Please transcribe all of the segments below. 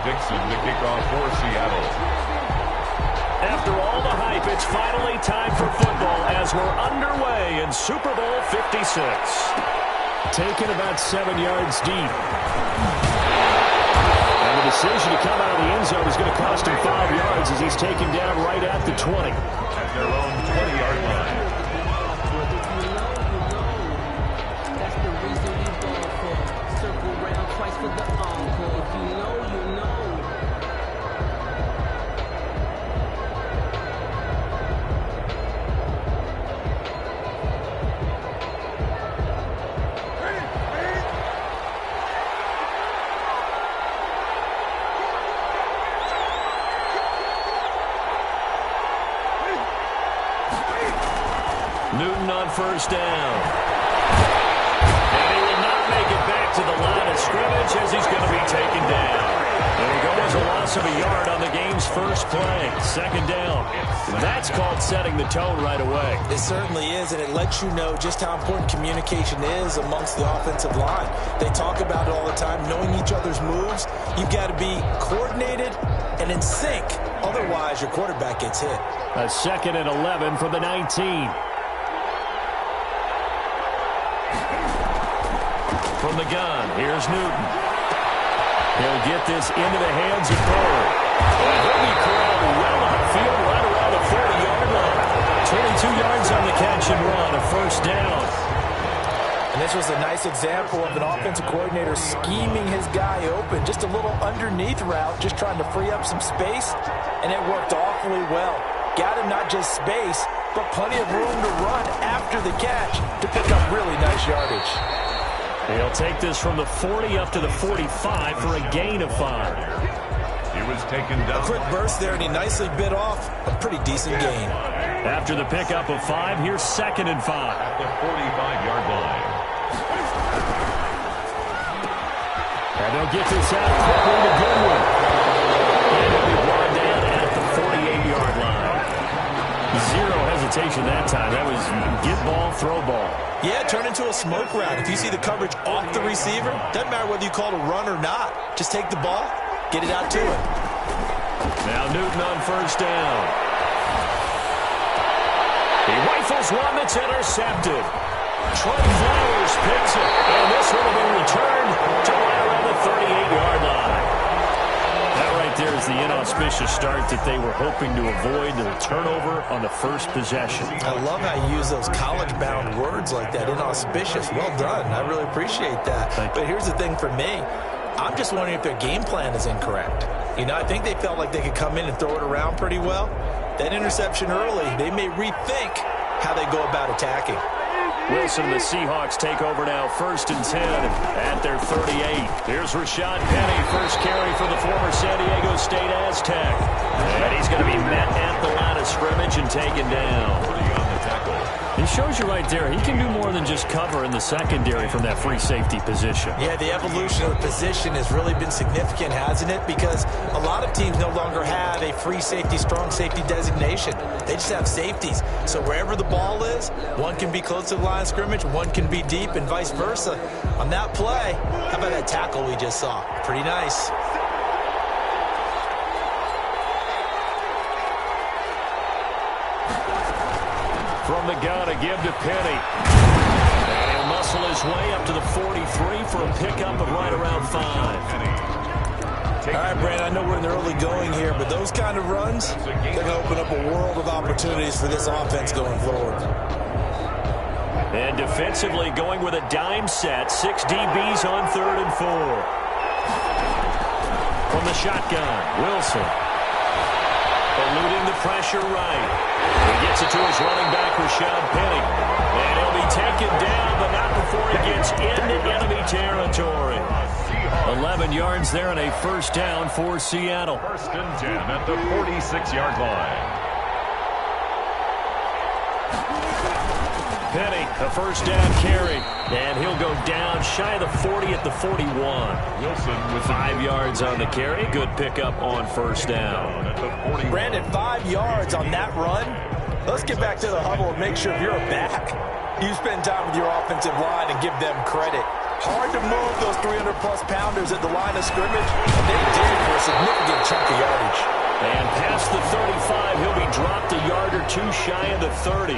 Dixon to kick off for Seattle. After all the hype, it's finally time for football as we're underway in Super Bowl 56. Taken about 7 yards deep. And the decision to come out of the end zone is going to cost him 5 yards as he's taken down right at the 20. At their own 20-yard line. That's the reason we ball for. Circle round twice for the encore. If you know, you know. Newton on first down. And he will not make it back to the line of scrimmage as he's going to be taken down. And he goes a loss of a yard on the game's first play. Second down. That's called setting the tone right away. It certainly is, and it lets you know just how important communication is amongst the offensive line. They talk about it all the time, knowing each other's moves. You've got to be coordinated and in sync. Otherwise, your quarterback gets hit. A 2nd and 11 from the 19. From the gun, here's Newton. He'll get this into the hands of Bird. And he'll be corralled well upfield right around the 40-yard line. 22 yards on the catch and run, a first down. And this was a nice example of an offensive coordinator scheming his guy open. Just a little underneath route, just trying to free up some space, and it worked awfully well. Got him not just space, but plenty of room to run after the catch to pick up really nice yardage. He'll take this from the 40 up to the 45 for a gain of 5. He was taken down. A quick burst there, and he nicely bit off a pretty decent gain. After the pickup of 5, here's 2nd and 5. At the 45-yard line. And they'll get this out quickly to Goodwin. And he'll be brought down at the 48-yard line. Zero hesitation that time. That was get ball, throw ball. Yeah, turn into a smoke route. If you see the coverage off the receiver, doesn't matter whether you call it a run or not. Just take the ball, get it out to him. Now Newton on first down. He rifles one that's intercepted. Trey Flowers picks it, and this one will be returned to right around the 38-yard line. That right there is the inauspicious start that they were hoping to avoid, the turnover on the first possession. I love how you use those college-bound words like that, inauspicious. Well done. I really appreciate that. But here's the thing for me. I'm just wondering if their game plan is incorrect. You know, I think they felt like they could come in and throw it around pretty well. That interception early, they may rethink how they go about attacking. Wilson and the Seahawks take over now, 1st and 10 at their 38. Here's Rashad Penny, first carry for the former San Diego State Aztec. And he's going to be met at the line of scrimmage and taken down. On the tackle. He shows you right there, he can do more than just cover in the secondary from that free safety position. Yeah, the evolution of the position has really been significant, hasn't it? Because a lot of teams no longer have a free safety, strong safety designation. They just have safeties. So wherever the ball is, one can be close to the line of scrimmage, one can be deep, and vice versa. On that play, how about that tackle we just saw? Pretty nice. From the gun, a give to Penny. And he'll muscle his way up to the 43 for a pickup of right around 5. All right, Brandon, I know we're in the early going here, but those kind of runs, they're going to open up a world of opportunities for this offense going forward. And defensively going with a dime set, 6 DBs on 3rd and 4. From the shotgun, Wilson. Eluding the pressure right. He gets it to his running back, Rashad Penny. And he'll be taken down, but not before he gets into enemy territory. 11 yards there and a first down for Seattle. 1st and 10 at the 46-yard line. Penny, a first down carry. And he'll go down shy of the 40 at the 41. Wilson with 5 yards on the carry. Good pickup on first down. Brandon, 5 yards on that run. Let's get back to the huddle and make sure if you're a back, you spend time with your offensive line and give them credit. Hard to move those 300-plus pounders at the line of scrimmage, and they did for a significant chunk of yardage. And past the 35, he'll be dropped a yard or two shy of the 30.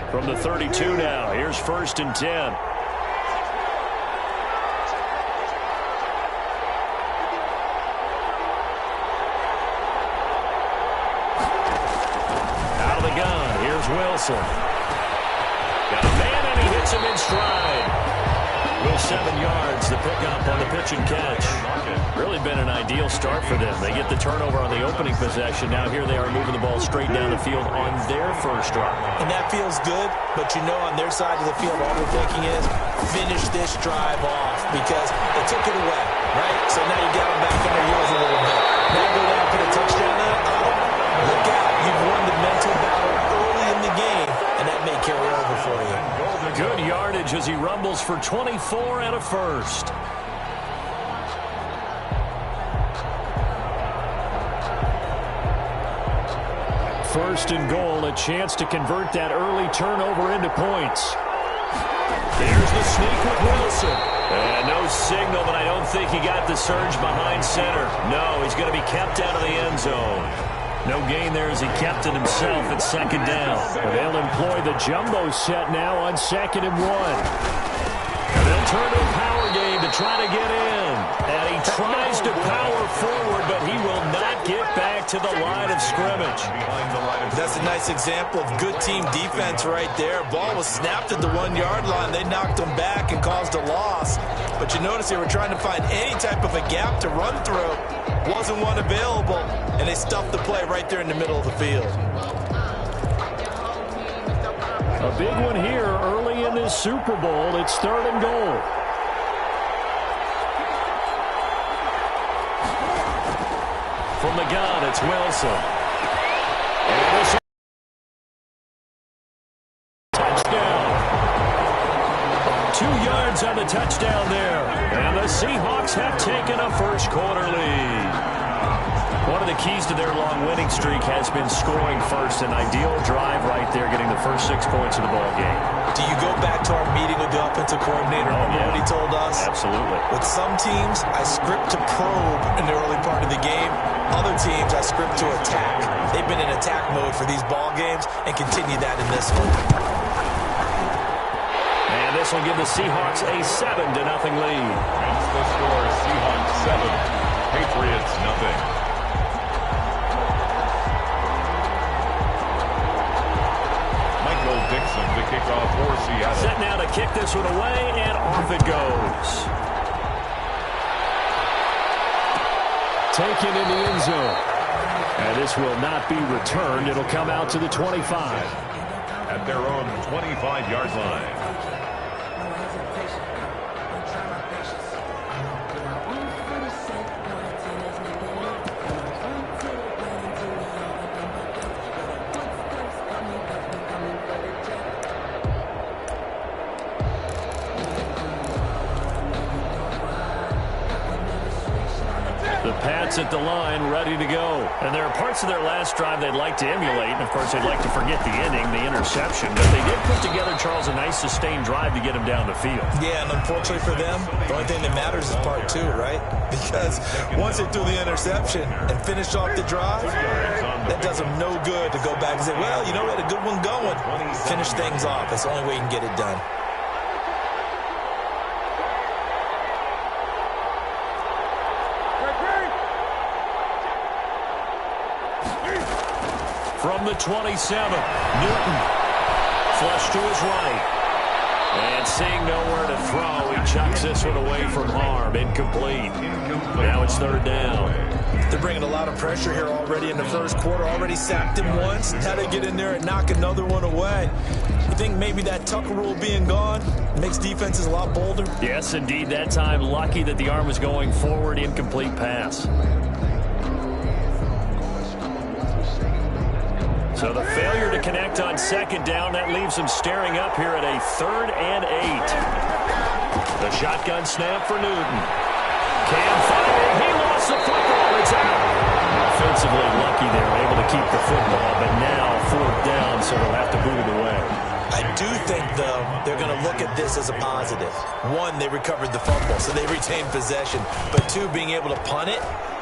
From the 32 now, here's 1st and 10. Wilson. Got a man, and he hits him in stride. Will 7 yards, the pickup on the pitch and catch. Really been an ideal start for them. They get the turnover on the opening possession. Now here they are moving the ball straight down the field on their first drive. And that feels good, but you know on their side of the field, all they're thinking is finish this drive off because they took it away, right? So now you got them back on their heels a little bit. Now go down for the touchdown. Look out. You've won the mental battle early in the game, and that may carry over for you. Good yardage as he rumbles for 24 and a first. First and goal, a chance to convert that early turnover into points. There's the sneak with Wilson. And no signal, but I don't think he got the surge behind center. No, he's going to be kept out of the end zone. No gain there as he kept it himself at 2nd down. But they'll employ the jumbo set now on 2nd and 1. And they'll turn to a power game to try to get in. And he tries to power forward, but he will not get back to the line of scrimmage. That's a nice example of good team defense right there. Ball was snapped at the 1-yard line. They knocked him back and caused a loss. But you notice they were trying to find any type of a gap to run through. Wasn't one available, and they stuffed the play right there in the middle of the field. A big one here early in this Super Bowl. It's 3rd and goal. From the gun, it's Wilson. And this touchdown. 2 yards on the touchdown there. And the Seahawks have taken a first-quarter lead. One of the keys to their long winning streak has been scoring first. An ideal drive right there, getting the first 6 points of the ball game. Do you go back to our meeting with the offensive coordinator? Remember what he told us? Absolutely. With some teams, I script to probe in the early part of the game. Other teams, I script to attack. They've been in attack mode for these ball games and continue that in this one. And this will give the Seahawks a 7-0 lead. That's the score. Seahawks 7, Patriots nothing. Dixon to kick off for Seattle. Set now to kick this one away, and off it goes. Taken in the end zone. And this will not be returned. It'll come out to the 25. At their own 25-yard line. At the line, ready to go. And there are parts of their last drive they'd like to emulate, and of course they'd like to forget the inning, the interception, but they did put together, Charles, a nice sustained drive to get them down the field. Yeah, and unfortunately for them, the only thing that matters is part 2, right? Because once they threw the interception and finished off the drive, that does them no good to go back and say, well, you know, we had a good one going. Finish things off. That's the only way you can get it done. From the 27, Newton, flush to his right. And seeing nowhere to throw, he chucks this one away from harm. Incomplete. Now it's 3rd down. They're bringing a lot of pressure here already in the first quarter. Already sacked him once. Now they get in there and knock another one away. You think maybe that Tucker rule being gone makes defenses a lot bolder? Yes, indeed. That time, lucky that the arm was going forward. Incomplete pass. So the failure to connect on second down, that leaves them staring up here at a 3rd and 8. The shotgun snap for Newton. Cam firing. He lost the football. It's out. Offensively lucky they were able to keep the football, but now 4th down, so they'll have to boot it away. I do think, though, they're going to look at this as a positive. 1, they recovered the fumble, so they retained possession. But 2, being able to punt it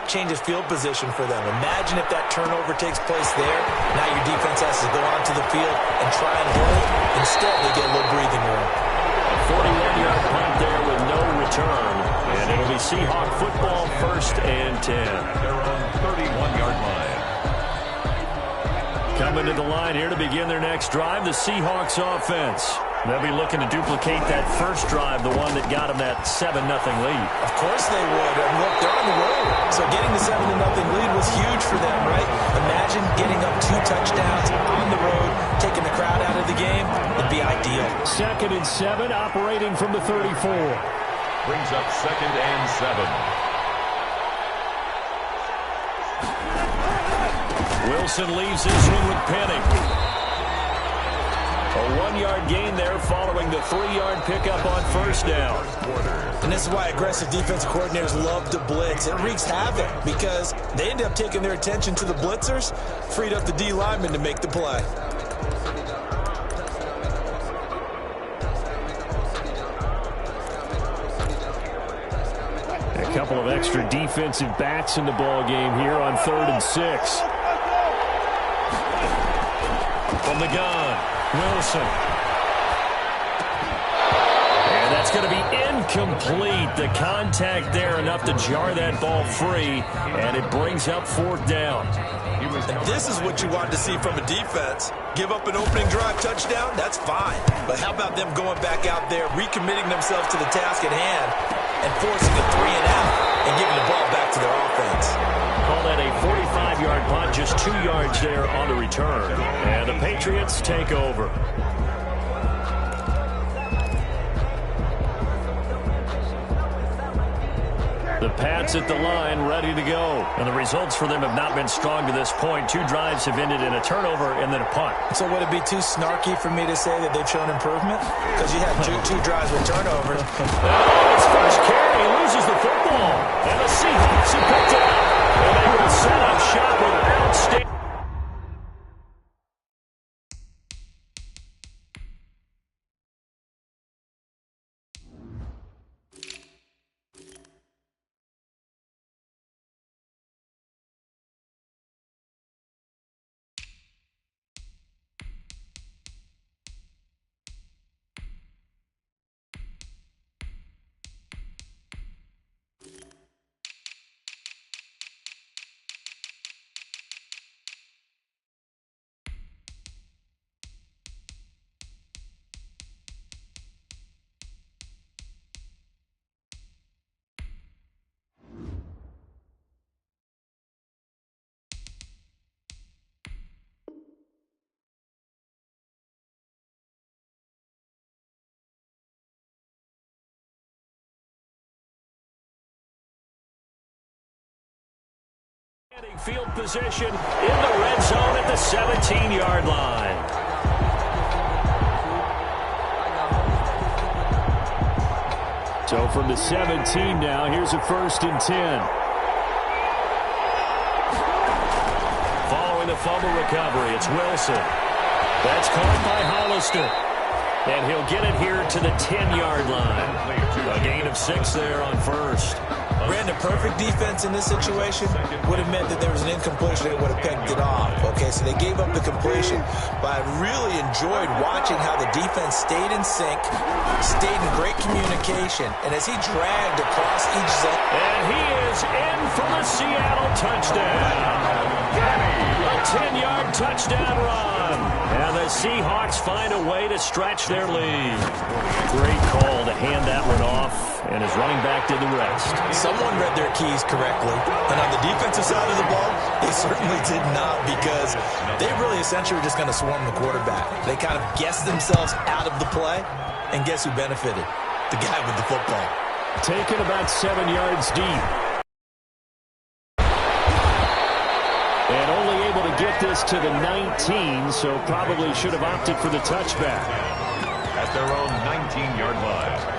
changes field position for them. Imagine if that turnover takes place there. Now your defense has to go onto the field and try and hold. Instead, they get a little breathing room. A 41-yard punt there with no return. And it'll be Seahawk football, 1st and 10. They're on 31-yard line. Coming to the line here to begin their next drive, the Seahawks offense. They'll be looking to duplicate that first drive, the one that got them that 7-0 lead. Of course they would. And look, they're on the road. So getting the 7-0 lead was huge for them, right? Imagine getting up 2 touchdowns on the road, taking the crowd out of the game. It'd be ideal. 2nd and 7, operating from the 34. Brings up 2nd and 7. Wilson leaves this one with Penning. A 1-yard gain there following the 3-yard pickup on 1st down. And this is why aggressive defensive coordinators love to blitz. It wreaks havoc because they end up taking their attention to the blitzers, freed up the D lineman to make the play. A couple of extra defensive backs in the ball game here on 3rd and 6. From the gun, Wilson. And that's going to be incomplete. The contact there enough to jar that ball free, and it brings up 4th down. And this is what you want to see from a defense. Give up an opening drive touchdown, that's fine. But how about them going back out there, recommitting themselves to the task at hand, and forcing a 3 and out, and giving the ball back to their offense. Call that a 45-yard punt, just 2 yards there on the return. And the Patriots take over. The Pats at the line, ready to go. And the results for them have not been strong to this point. 2 drives have ended in a turnover and then a punt. So would it be too snarky for me to say that they've shown improvement? Because you had two drives with turnovers. His first carry, loses the football. And the Seahawks have picked it up. And they will set up shop with an outstanding. Field position in the red zone at the 17-yard line. So from the 17 now, here's a 1st and 10. Following the fumble recovery, it's Wilson. That's caught by Hollister. And he'll get it here to the 10-yard line. A gain of 6 there on 1st. Brandon, perfect defense in this situation would have meant that there was an incompletion. They would have picked it off. Okay, so they gave up the completion. But I really enjoyed watching how the defense stayed in sync, stayed in great communication, and as he dragged across each zone. And he is in for the Seattle touchdown. A 10-yard touchdown run. And the Seahawks find a way to stretch their lead. Great call to hand that one off, and his running back did the rest. Someone read their keys correctly, and on the defensive side of the ball, they certainly did not, because they really essentially were just going to swarm the quarterback. They kind of guessed themselves out of the play, and guess who benefited? The guy with the football. Taken about 7 yards deep. And only able to get this to the 19, so probably should have opted for the touchback. At their own 19-yard line.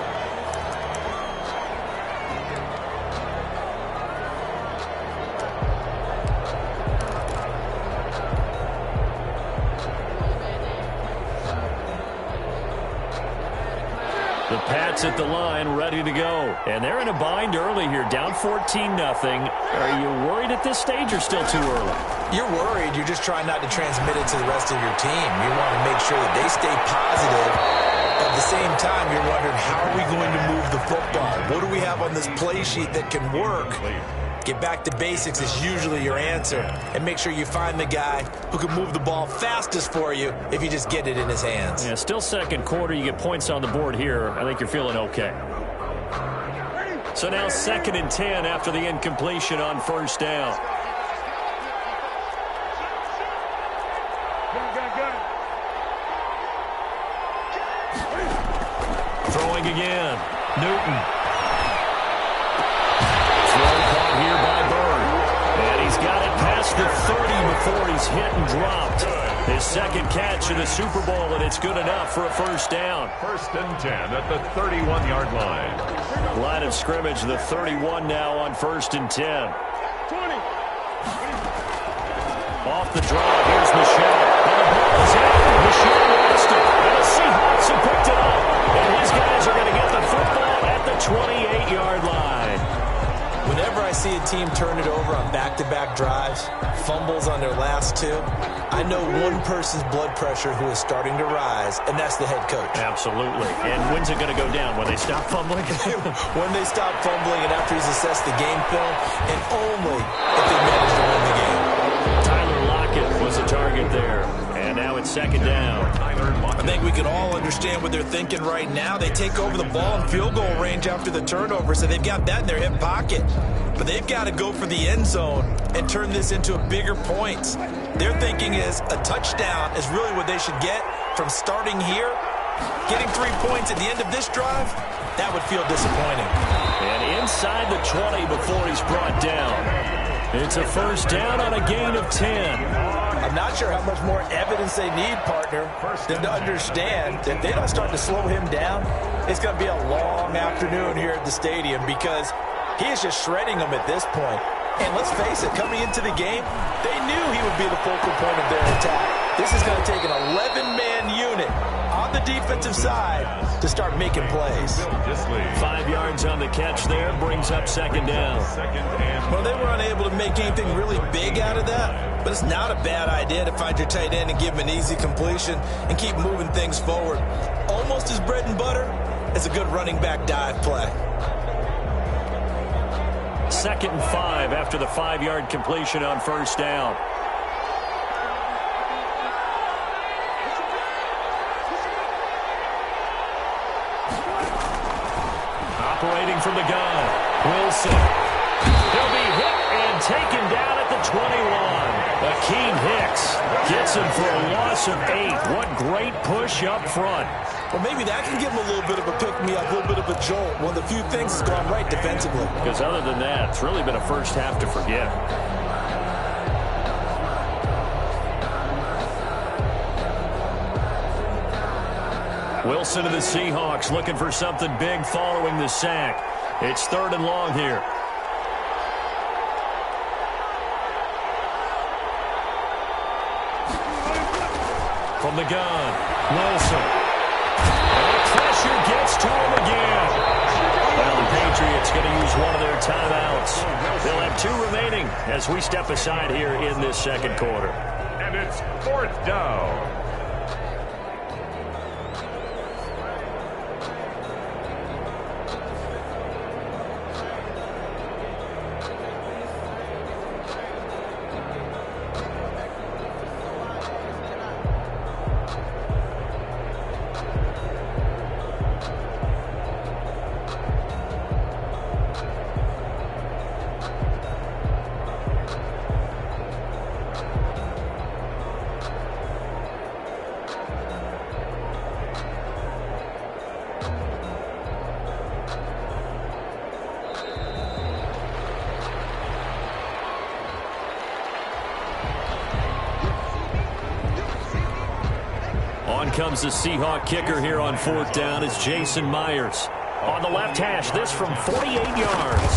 The Pats at the line, ready to go. And they're in a bind early here, down 14-0. Are you worried at this stage or still too early? You're worried. You're just trying not to transmit it to the rest of your team. You want to make sure that they stay positive. At the same time, you're wondering, how are we going to move the football? What do we have on this play sheet that can work? Get back to basics is usually your answer. And make sure you find the guy who can move the ball fastest for you if you just get it in his hands. Yeah, still second quarter. You get points on the board here. I think you're feeling okay. So now 2nd and 10 after the incompletion on first down. Throwing again. Newton. Here by Bird. And he's got it past the 30 before he's hit and dropped. His second catch in the Super Bowl, and it's good enough for a first down. 1st and 10 at the 31-yard line. Line of scrimmage, the 31 now on 1st and 10. 20. Off the drive, here's Michelle. And the ball is out. Michelle lost it. And the Seahawks have picked it up. And his guys are going to get the football at the 28-yard line. Whenever I see a team turn it over on back-to-back drives, fumbles on their last two, I know one person's blood pressure who is starting to rise, and that's the head coach. Absolutely. And when's it going to go down? When they stop fumbling? When they stop fumbling and after he's assessed the game film, and only if they manage to win the game. Tyler Lockett was the target there. And now it's 2nd down. I think we can all understand what they're thinking right now. They take over the ball in field goal range after the turnover, so they've got that in their hip pocket. But they've got to go for the end zone and turn this into a bigger points. Their thinking is a touchdown is really what they should get from starting here. Getting 3 points at the end of this drive, that would feel disappointing. And inside the 20 before he's brought down. It's a first down on a gain of 10. I'm not sure how much more evidence they need, partner, than to understand that if they don't start to slow him down, it's going to be a long afternoon here at the stadium, because he is just shredding them at this point. And let's face it, coming into the game, they knew he would be the focal point of their attack. This is going to take an 11-man unit on the defensive side to start making plays. 5 yards on the catch there, brings up 2nd down. Well, they were unable to make anything really big out of that, but it's not a bad idea to find your tight end and give him an easy completion and keep moving things forward. Almost as bread and butter as a good running back dive play. 2nd and 5 after the 5-yard completion on first down. Operating from the gun, Wilson. He'll be hit and taken down at the 21. Akeem Hicks gets him for a loss of 8. What great push up front. Well, maybe that can give him a little bit of a pick-me-up, a little bit of a jolt. One of the few things that's gone right defensively. Because other than that, it's really been a first half to forget. Wilson of the Seahawks looking for something big following the sack. It's 3rd and long here. From the gun, Wilson. And pressure gets to him again. Well, the Patriots going to use one of their timeouts. They'll have 2 remaining as we step aside here in this 2nd quarter. And it's 4th down. On comes the Seahawk kicker here on 4th down. It's Jason Myers. On the left hash, this from 48 yards.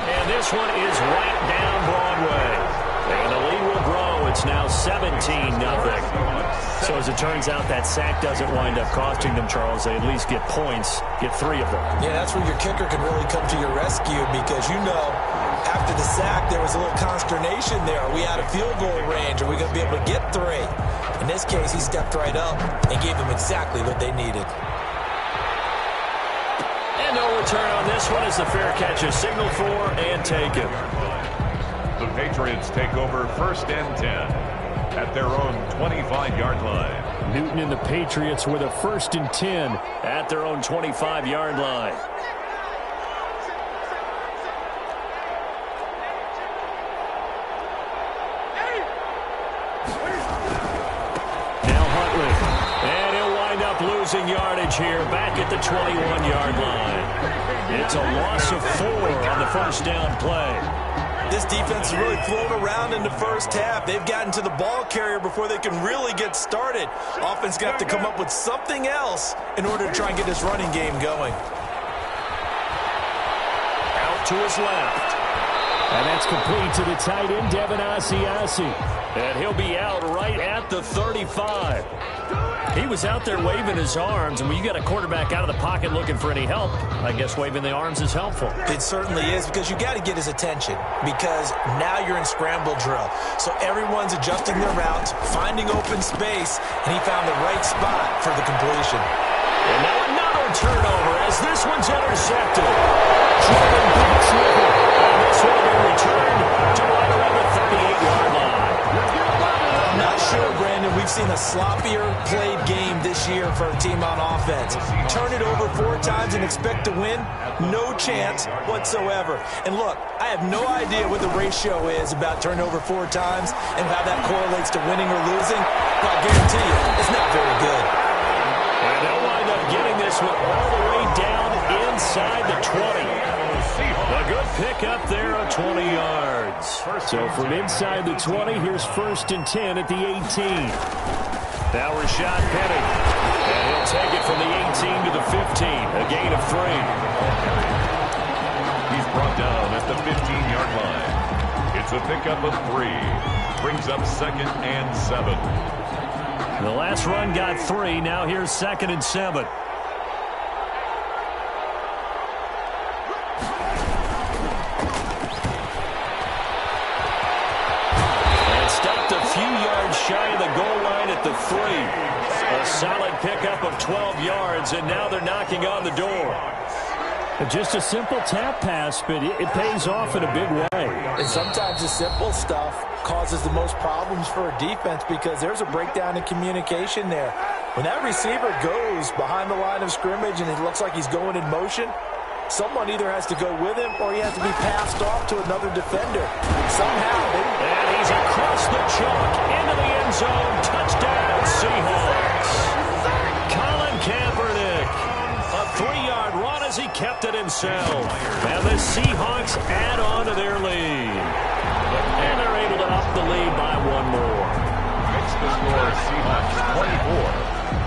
And this one is right down Broadway. And the lead will grow. It's now 17-0. So as it turns out, that sack doesn't wind up costing them, Charles. They at least get points, get 3 of them. Yeah, that's where your kicker can really come to your rescue because, you know, after the sack, there was a little consternation there. Are we out of field goal range? Are we going to be able to get 3? In this case, he stepped right up and gave them exactly what they needed. And no return on this one as the fair catch is signaled for and taken. The Patriots take over 1st and 10 at their own 25-yard line. Newton and the Patriots with a 1st and 10 at their own 25-yard line. Now Huntley. And he'll wind up losing yardage here back at the 21-yard line. It's a loss of 4 on the 1st down play. This defense has really flown around in the first half. They've gotten to the ball carrier before they can really get started. Offense going to have to come up with something else in order to try and get this running game going. Out to his left. And that's complete to the tight end, Devin Asiasi. And he'll be out right at the 35. He was out there waving his arms, and when you got a quarterback out of the pocket looking for any help, I guess waving the arms is helpful. It certainly is because you got to get his attention because now you're in scramble drill. So everyone's adjusting their routes, finding open space, and he found the right spot for the completion. And now another turnover as this one's intercepted. Jordan Bates with it. And this one will be returned to right around the 38-yard line. I'm not sure, Brandon. We've seen a sloppier played game this year for a team on offense. Turn it over 4 times and expect to win? No chance whatsoever. And look, I have no idea what the ratio is about turnover 4 times and how that correlates to winning or losing. But I guarantee you, it's not very good. And they'll wind up getting this one all the way down inside the 20. A good pickup there of 20 yards. So from inside the 20, here's 1st and 10 at the 18. Now Rashad Penny. And he'll take it from the 18 to the 15. A gain of 3. He's brought down at the 15-yard line. It's a pickup of 3. Brings up 2nd and 7. The last run got 3. Now here's 2nd and 7. Shy of the goal line at the 3. A solid pickup of 12 yards, and now they're knocking on the door. Just a simple tap pass, but it pays off in a big way. And sometimes the simple stuff causes the most problems for a defense because there's a breakdown in communication there. When that receiver goes behind the line of scrimmage and it looks like he's going in motion, someone either has to go with him or he has to be passed off to another defender. Somehow and he's across the chalk into the end zone. Touchdown, Seahawks. Colin Kaepernick. A 3-yard run as he kept it himself. And the Seahawks add on to their lead. And they're able to up the lead by 1 more. Makes the score Seahawks 24.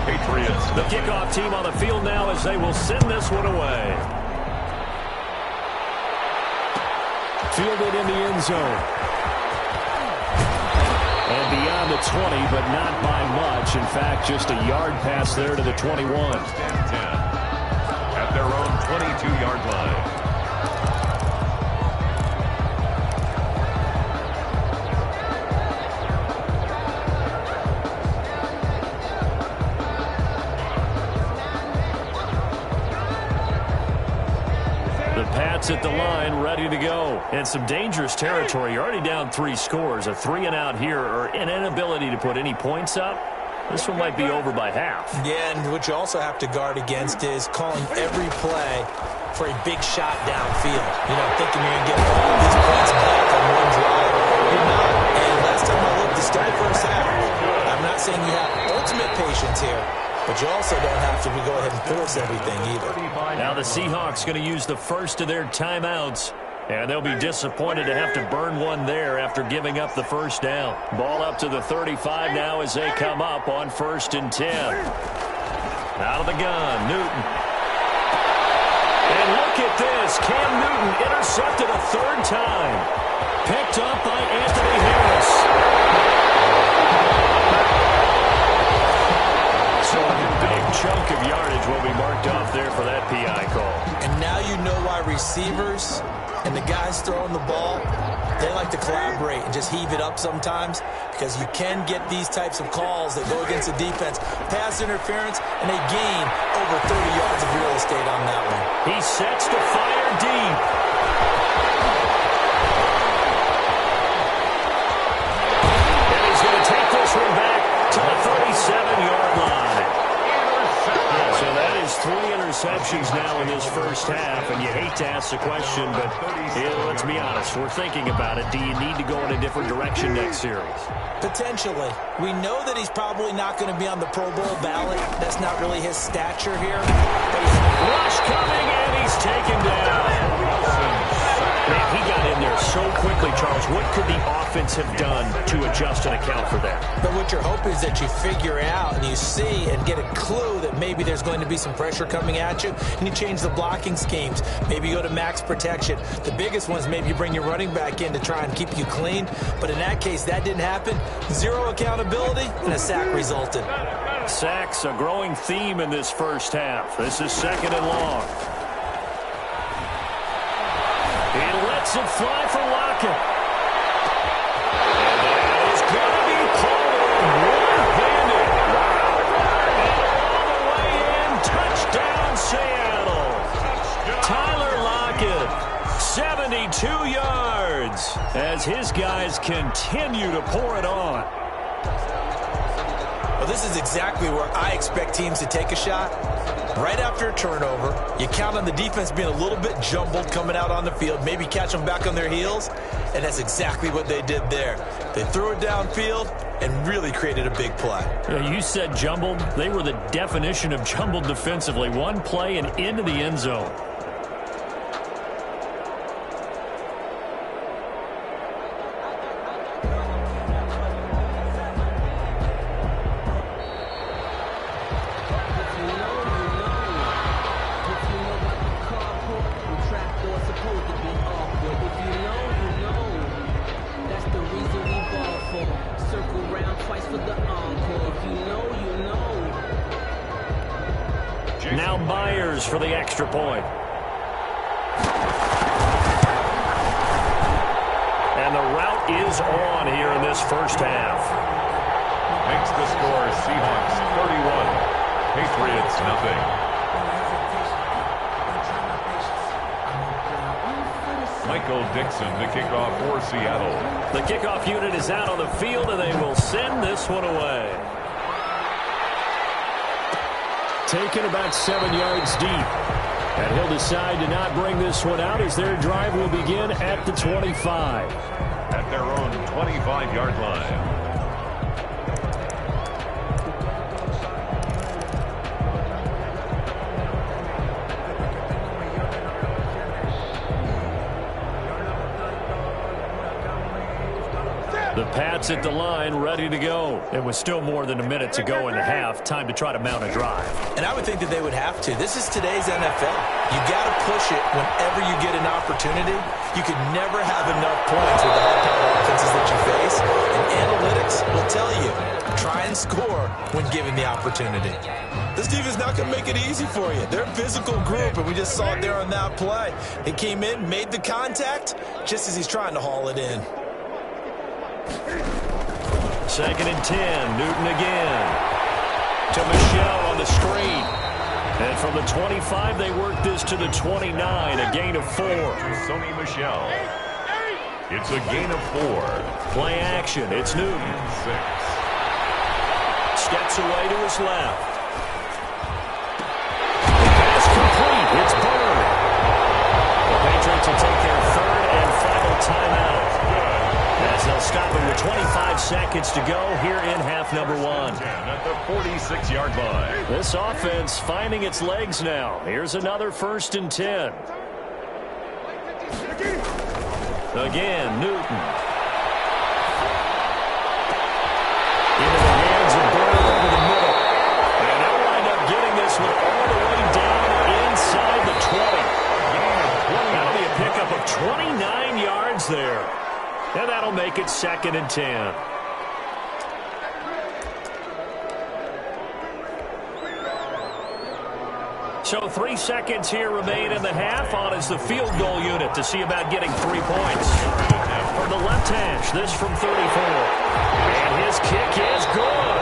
Patriots. The kickoff team on the field now as they will send this one away. Fielded in the end zone. And beyond the 20, but not by much. In fact, just a yard pass there to the 21. 10 at their own 22-yard line. Pats at the line, ready to go. And some dangerous territory. You're already down 3 scores. A 3-and-out here, or an inability to put any points up. This one might be over by half. Yeah, and what you also have to guard against is calling every play for a big shot downfield. You know, thinking you're going to get all these points back on one drive. You're not. And last time I looked, it's still the first half. I'm not saying you have ultimate patience here, but you also don't have to go ahead and force everything either. Now the Seahawks going to use the first of their timeouts And they'll be disappointed to have to burn one there after giving up the first down. Ball up to the 35 now as they come up on 1st and 10. Out of the gun, Newton. And look at this. Cam Newton intercepted a 3rd time. Picked up by Anthony Harris. So a big chunk of yardage will be marked off there for that PI call. And now you know why receivers and the guys throwing the ball, they like to collaborate and just heave it up sometimes, because you can get these types of calls that go against the defense. Pass interference, and they gain over 30 yards of real estate on that one. He sets to fire deep. And he's going to take this one back to the 37-yard line. So that is 3 interceptions now in this first half, and you hate to ask the question, but let's be honest, we're thinking about it. Do you need to go in a different direction next series? Potentially. We know that he's probably not going to be on the Pro Bowl ballot. That's not really his stature here. Rush coming, and he's taken down. Man, he got in there so quickly, Charles. What could the offense have done to adjust and account for that? But what you're hoping is that you figure out and you see and get a clue that maybe there's going to be some pressure coming at you, and you change the blocking schemes. Maybe you go to max protection. The biggest one is maybe you bring your running back in to try and keep you clean. But in that case, that didn't happen. 0 accountability, and a sack resulted. Sacks, a growing theme in this first half. This is 2nd and long. He lets it fly for Lockett. And that is going to be pulled one-handed. And all the way in, touchdown Seattle. Tyler Lockett, 72 yards, as his guys continue to pour it on. Well, this is exactly where I expect teams to take a shot. Right after a turnover, you count on the defense being a little bit jumbled coming out on the field, maybe catch them back on their heels, and that's exactly what they did there. They threw it downfield and really created a big play. Yeah, you said jumbled. They were the definition of jumbled defensively. One play and into the end zone. Now Myers for the extra point. And the route is on here in this first half. Makes the score Seahawks 31, Patriots nothing. Michael Dixon to kick off for Seattle. The kickoff unit is out on the field, and they will send this one away. Taken about 7 yards deep. And he'll decide to not bring this one out as their drive will begin at the 25. At their own 25-yard line. The Pats at the line, ready to go. It was still more than a minute to go in the half. Time to try to mount a drive. And I would think that they would have to. This is today's NFL. You got to push it whenever you get an opportunity. You could never have enough points with the high-powered offenses that you face. And analytics will tell you, try and score when given the opportunity. This defense is not going to make it easy for you. They're a physical group, and we just saw it there on that play. He came in, made the contact, just as he's trying to haul it in. 2nd and 10, Newton again. To Michel on the screen. And from the 25, they work this to the 29, a gain of 4. Sony Michel. It's a gain of 4. Play action, it's Newton. 6. Steps away to his left. Pass complete, it's Bird. The Patriots will take their 3rd and final timeout. As they'll stop him with 25 seconds to go here in half number 1. At the 46-yard line. This offense finding its legs now. Here's another 1st and 10. Again, Newton. Into the hands of Bird over the middle. And they'll wind up getting this one all the way down inside the 20. That'll be a pickup of 29 yards there. And that'll make it 2nd and 10. So 3 seconds here remain in the half. On is the field goal unit to see about getting 3 points. From the left hash, this from 34. And his kick is good.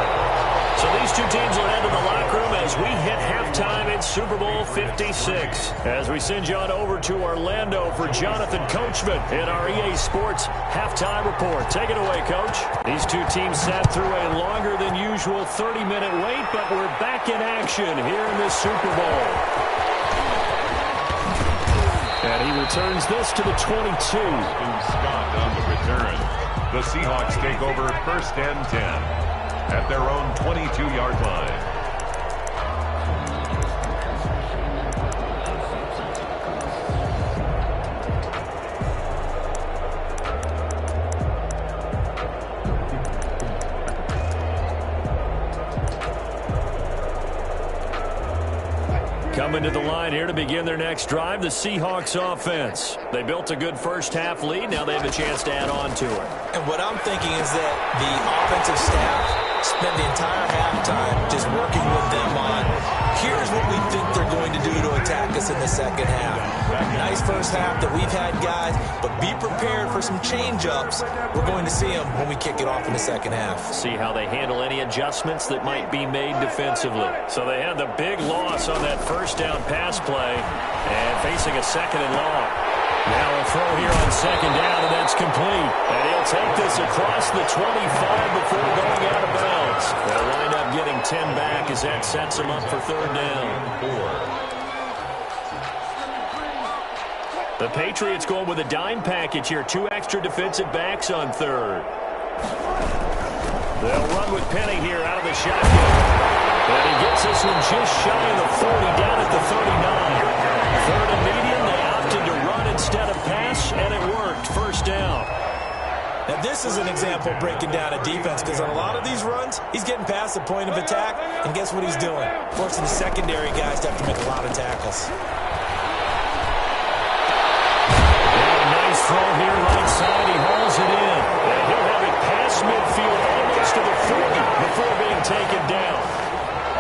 So these two teams will head to the locker room as we hit halftime in Super Bowl 56. As we send you on over to Orlando for Jonathan Coachman in our EA Sports halftime report. Take it away, Coach. These two teams sat through a longer than usual 30-minute wait, but we're back in action here in this Super Bowl. And he returns this to the 22. Scott on the return. The Seahawks take over 1st and 10. At their own 22-yard line. Coming to the line here to begin their next drive, the Seahawks offense. They built a good first-half lead. Now they have a chance to add on to it. And what I'm thinking is that the offensive staff spend the entire halftime just working with them on, here's what we think they're going to do to attack us in the second half. Nice first half that we've had, guys, but be prepared for some change-ups. We're going to see them when we kick it off in the second half. See how they handle any adjustments that might be made defensively. So they had the big loss on that first down pass play and facing a 2nd and long. Now a throw here on 2nd down, and that's complete. And he'll take this across the 25 before going out of bounds. They'll wind up getting 10 back as that sets them up for 3rd down. The Patriots going with a dime package here. 2 extra defensive backs on 3rd. They'll run with Penny here out of the shotgun. And he gets this one just shy of the 40, down at the 39. 3rd and medium, they opted to run instead of pass, and it worked. 1st down. Now, this is an example of breaking down a defense, because on a lot of these runs, he's getting past the point of attack, and guess what he's doing? Forcing the secondary guys to have to make a lot of tackles. Throw here right side. He hauls it in. And he'll have it past midfield almost to the 40 before being taken down.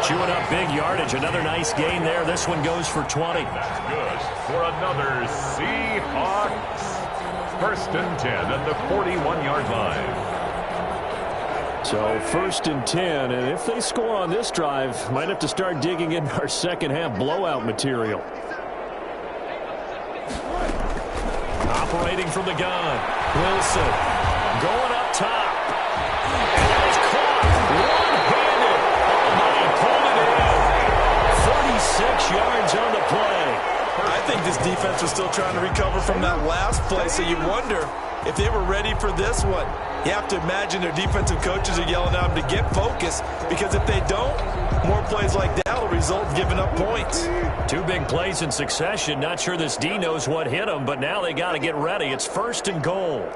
Chewing up big yardage. Another nice gain there. This one goes for 20. That's good for another Seahawks. 1st and 10 at the 41-yard line. So 1st and 10. And if they score on this drive, might have to start digging into our second half blowout material. Operating from the gun. Wilson going up top. And that is caught. One-handed. Oh, my, he pulled it in. 36 yards on the play. I think this defense was still trying to recover from that last play, so you wonder if they were ready for this one. You have to imagine their defensive coaches are yelling at them to get focused, because if they don't, more plays like that will result in giving up points. 2 big plays in succession. Not sure this D knows what hit them, but now they got to get ready. It's 1st and goal.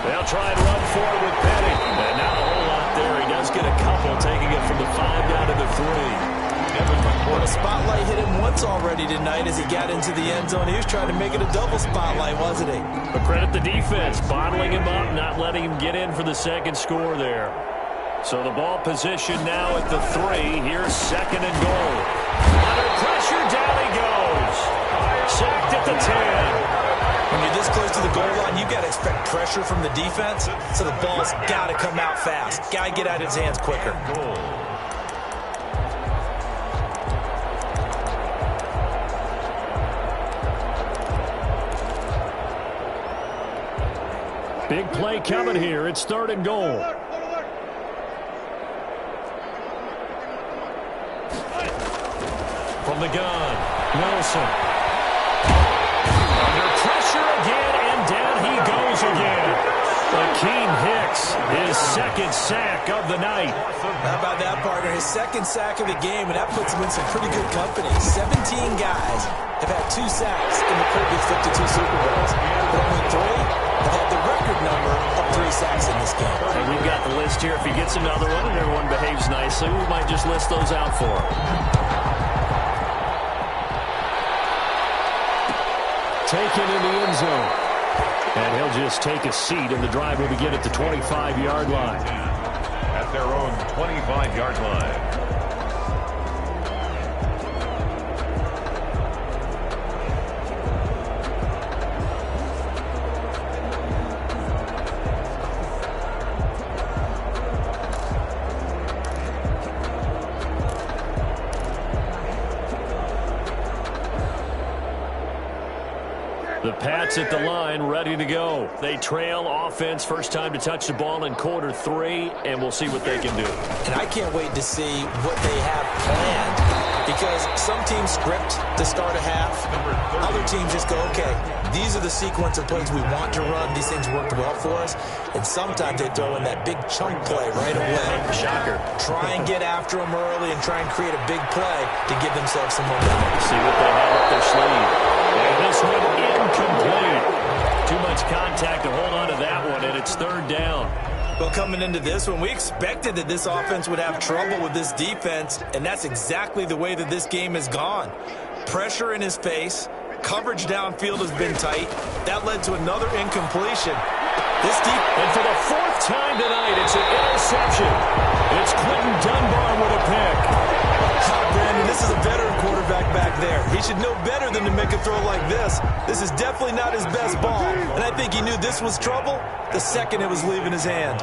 They'll try and run forward with Penny. And not a whole lot there. He does get a couple, taking it from the 5 down to the 3. Well, the spotlight hit him once already tonight as he got into the end zone. He was trying to make it a double spotlight, wasn't he? But credit the defense, bottling him up, not letting him get in for the second score there. So the ball position now at the 3. Here's 2nd and goal. Under pressure, down he goes. Sacked at the 10. When you're this close to the goal line, you got to expect pressure from the defense, so the ball's got to come out fast. Got to get out of his hands quicker. Big play coming here. It's 3rd and goal. From the gun, Wilson. Under pressure again, and down he goes again. A Akeem Hicks, his second sack of the night. How about that, partner? His second sack of the game, and that puts him in some pretty good company. 17 guys have had 2 sacks in the previous 52 Super Bowls, but only 3 have had the record number of 3 sacks in this game. And we've got the list here. If he gets another one and everyone behaves nicely, we might just list those out for him. Taken in the end zone. And he'll just take a seat, and the drive will begin at the 25-yard line. At their own 25-yard line. The Pats at the line, ready to go. They trail offense, first time to touch the ball in quarter 3, and we'll see what they can do. And I can't wait to see what they have planned, because some teams script to start a half. Other teams just go, okay, these are the sequence of plays we want to run. These things worked well for us. And sometimes they throw in that big chunk play right away. Shocker. Try and get after them early and try and create a big play to give themselves some momentum. See what they have up their sleeve. And this one incomplete. Too much contact to hold on to that one, and it's 3rd down. Well, coming into this one, we expected that this offense would have trouble with this defense, and that's exactly the way that this game has gone. Pressure in his face. Coverage downfield has been tight. That led to another incompletion. And for the 4th time tonight, it's an interception. It's Quentin Dunbar with a pick. Brandon, this is a veteran quarterback back there. He should know better than to make a throw like this. This is definitely not his best ball. And I think he knew this was trouble the second it was leaving his hand.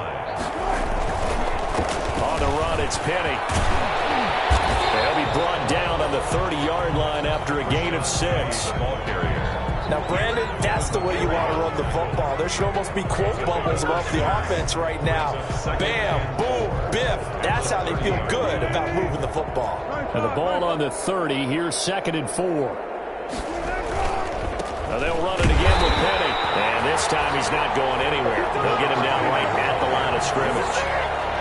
On the run, it's Penny. They'll be brought down on the 30-yard line after a gain of 6. Now, Brandon, that's the way you want to run the football. There should almost be quote bubbles about the offense right now. Bam, boom, biff. That's how they feel good about moving the football. And the ball on the 30. Here's 2nd and 4. Now they'll run it again with Penny. And this time he's not going anywhere. They'll get him down right at the line of scrimmage.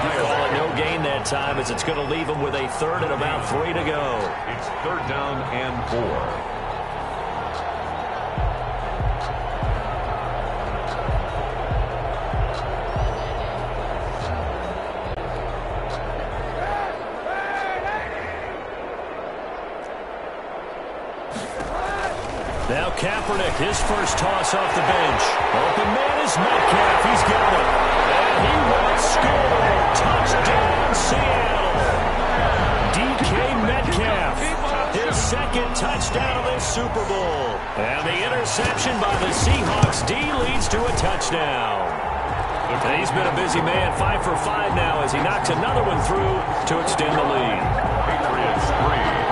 You call it no gain that time, as it's going to leave him with a 3rd and about 3 to go. It's 3rd down and 4. Now Kaepernick, his first toss off the bench. Open man is Metcalf. He's got it. And he won't score. Touchdown, Seattle. DK Metcalf, his 2nd touchdown of this Super Bowl. And the interception by the Seahawks D leads to a touchdown. He's been a busy man, 5 for 5 now as he knocks another one through to extend the lead. Patriots 3.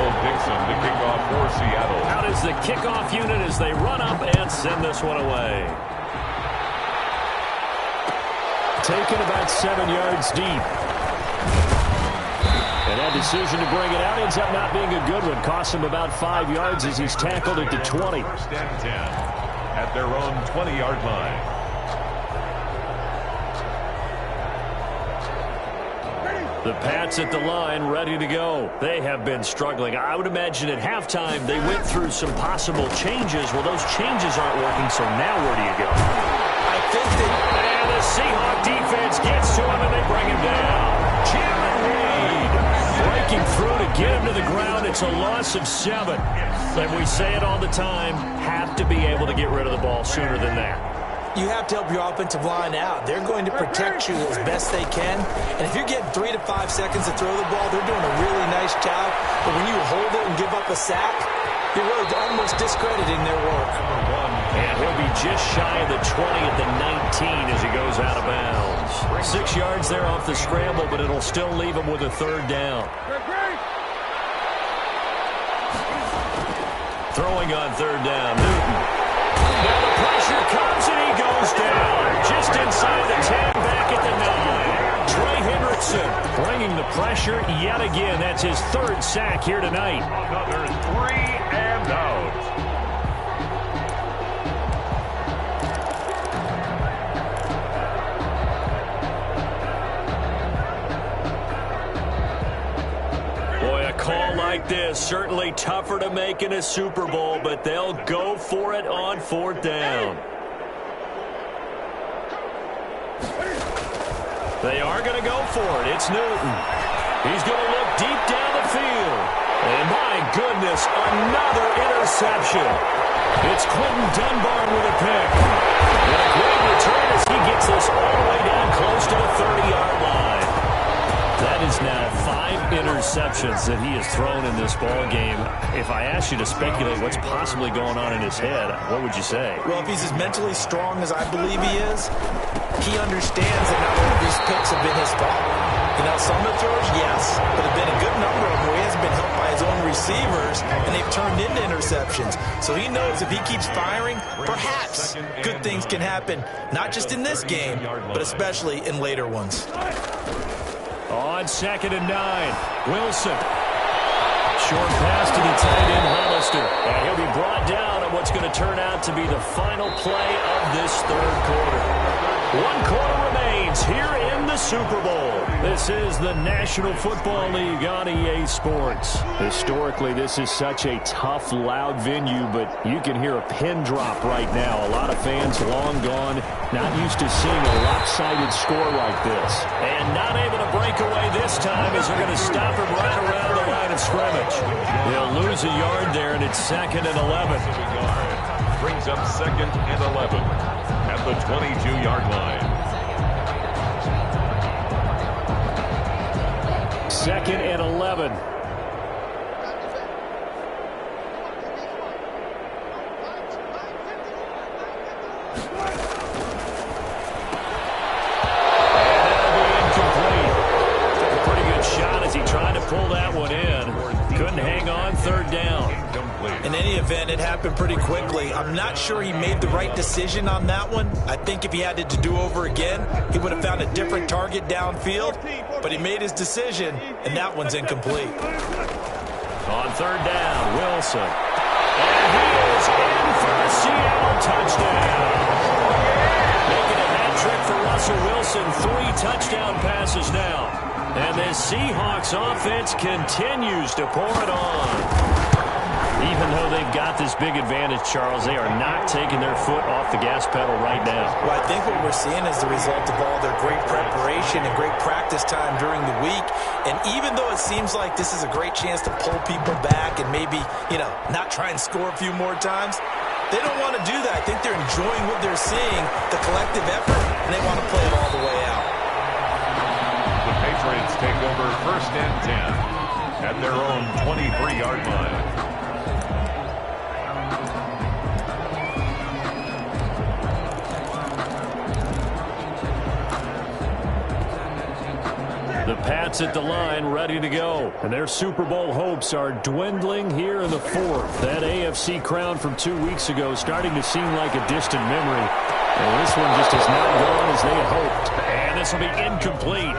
Dixon to kick off for Seattle. Out is the kickoff unit as they run up and send this one away. Taken about 7 yards deep. And that decision to bring it out ends up not being a good one. Costs him about 5 yards as he's tackled at the 20. 1st and 10 at their own 20-yard line. The Pats at the line, ready to go. They have been struggling. I would imagine at halftime they went through some possible changes. Well, those changes aren't working, so now where do you go? I think that... And the Seahawk defense gets to him, and they bring him down. Jalen Reed breaking through to get him to the ground. It's a loss of 7. And we say it all the time, have to be able to get rid of the ball sooner than that. You have to help your offensive line out. They're going to protect you as best they can. And if you're getting 3 to 5 seconds to throw the ball, they're doing a really nice job. But when you hold it and give up a sack, you're really almost discrediting their work. And he'll be just shy of the 20 at the 19 as he goes out of bounds. 6 yards there off the scramble, but it'll still leave him with a 3rd down. Throwing on 3rd down, Newton. Now the pressure comes and he goes down. Just inside the 10, back at the 9. Trey Hendrickson bringing the pressure yet again. That's his 3rd sack here tonight. Another 3 and out. this. Certainly tougher to make in a Super Bowl, but they'll go for it on 4th down. They are going to go for it. It's Newton. He's going to look deep down the field. And my goodness, another interception. It's Quentin Dunbar with a pick. And a great return as he gets this all the way down close to the 30-yard line. That is now 5 interceptions that he has thrown in this ball game. If I asked you to speculate what's possibly going on in his head, what would you say? Well, if he's as mentally strong as I believe he is, he understands that not all of these picks have been his fault. You know, some of the throws, yes, but have been a good number of them where he hasn't been helped by his own receivers, and they've turned into interceptions. So he knows if he keeps firing, perhaps good things can happen, not just in this game, but especially in later ones. On 2nd and 9, Wilson. Short pass to the tight end, Hollister. And he'll be brought down on what's going to turn out to be the final play of this 3rd quarter. 1 quarter remains here in the Super Bowl. This is the National Football League on EA Sports. Historically, this is such a tough, loud venue, but you can hear a pin drop right now. A lot of fans long gone, not used to seeing a lopsided score like this. And not able to break away this time as they're going to stop him right around the line of scrimmage. They'll lose a yard there, and it's 2nd and 11. Brings up 2nd and 11 at the 22-yard line. 2nd and 11. Pull that one in. Couldn't hang on 3rd down. In any event, it happened pretty quickly. I'm not sure he made the right decision on that one. I think if he had it to do over again, he would have found a different target downfield. But he made his decision, and that one's incomplete. On 3rd down, Wilson. And he is in for a Seattle touchdown. Making a hat trick for Russell Wilson. 3 touchdown passes now. And the Seahawks offense continues to pour it on. Even though they've got this big advantage, Charles, they are not taking their foot off the gas pedal right now. Well, I think what we're seeing is the result of all their great preparation and great practice time during the week. And even though it seems like this is a great chance to pull people back and maybe, not try and score a few more times, they don't want to do that. I think they're enjoying what they're seeing, the collective effort, and they want to play it all the way out. The Patriots take over 1st and 10 at their own 23-yard line. The Pats at the line, ready to go. And their Super Bowl hopes are dwindling here in the 4th. That AFC crown from 2 weeks ago starting to seem like a distant memory. And this one just has not gone as they had hoped. And this will be incomplete.